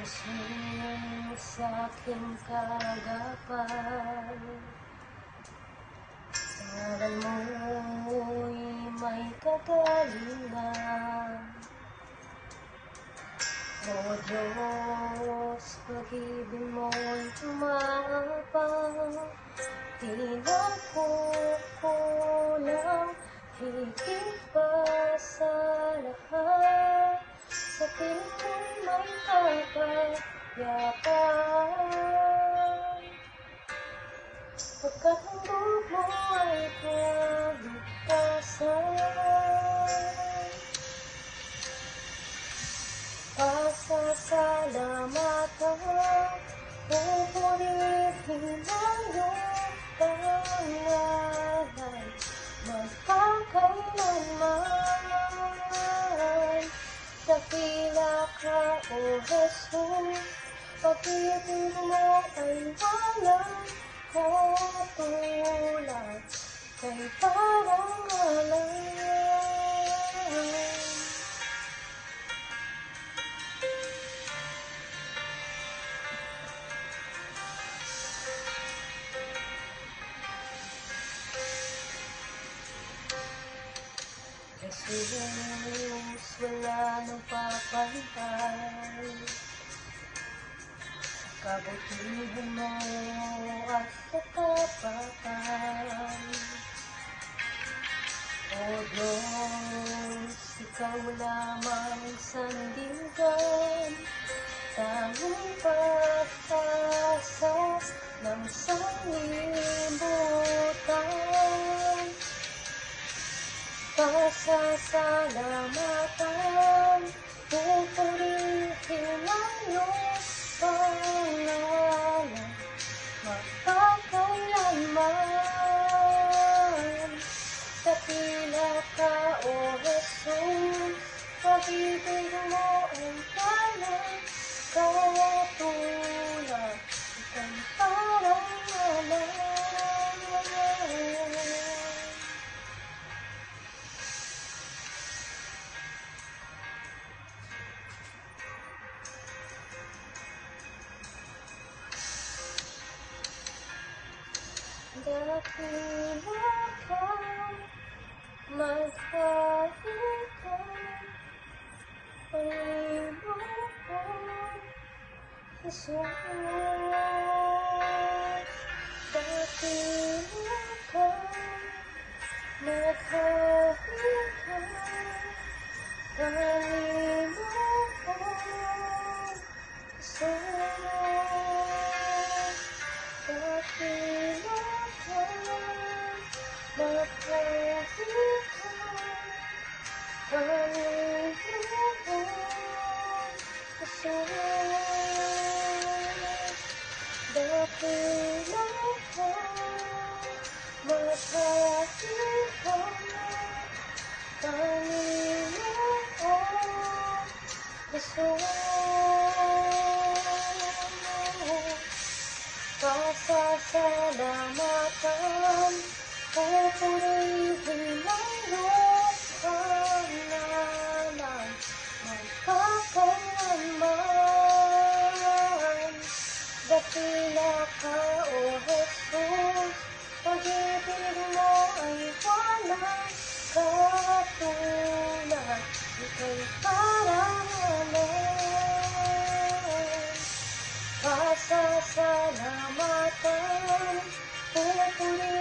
Jesus, aking kagapan, ngalan mo'y may kagalingan. O Diyos, pag-ibig mo'y tumapang, di na kukulang, higit pa sa lahat. Sa piling mo'y may kapayapaan, pagkat ang buhok mo ay kaligtasan. Pasasalamatan, pupurihin ang iyong pangalan, magpakailanman. Dakila ka, O Jesus, pag-ibig mo ay walang katulad, kay parang alam. Jesus, wala nang papantay sa kabutihan mo at katapatan. O Diyos, ikaw lamang sandigan, tanging pag-asa ng sanlibutan. Pasasalamatan, pupurihin ang iyong pangalan, magpakailanman. Dakila ka, O Jesus, pag-ibig mo ay walang katulad, ika'y parang alam. Dakila ka, magpahid ka, Panginoon Jesus. Dakila ka, magpahid ka, Panginoon Jesus. Dakila ka, magpahid ka, Panginoon Jesus. Dakila ka, magpahid ka, Panginoon Jesus. Pasasalamatan, pupurihin ang iyong pangalan, magpakailanman. Dakila ka, O Jesus, pag-ibig mo ay walang katulad, ika'y parang alam. Pasasalamatan, pupurihin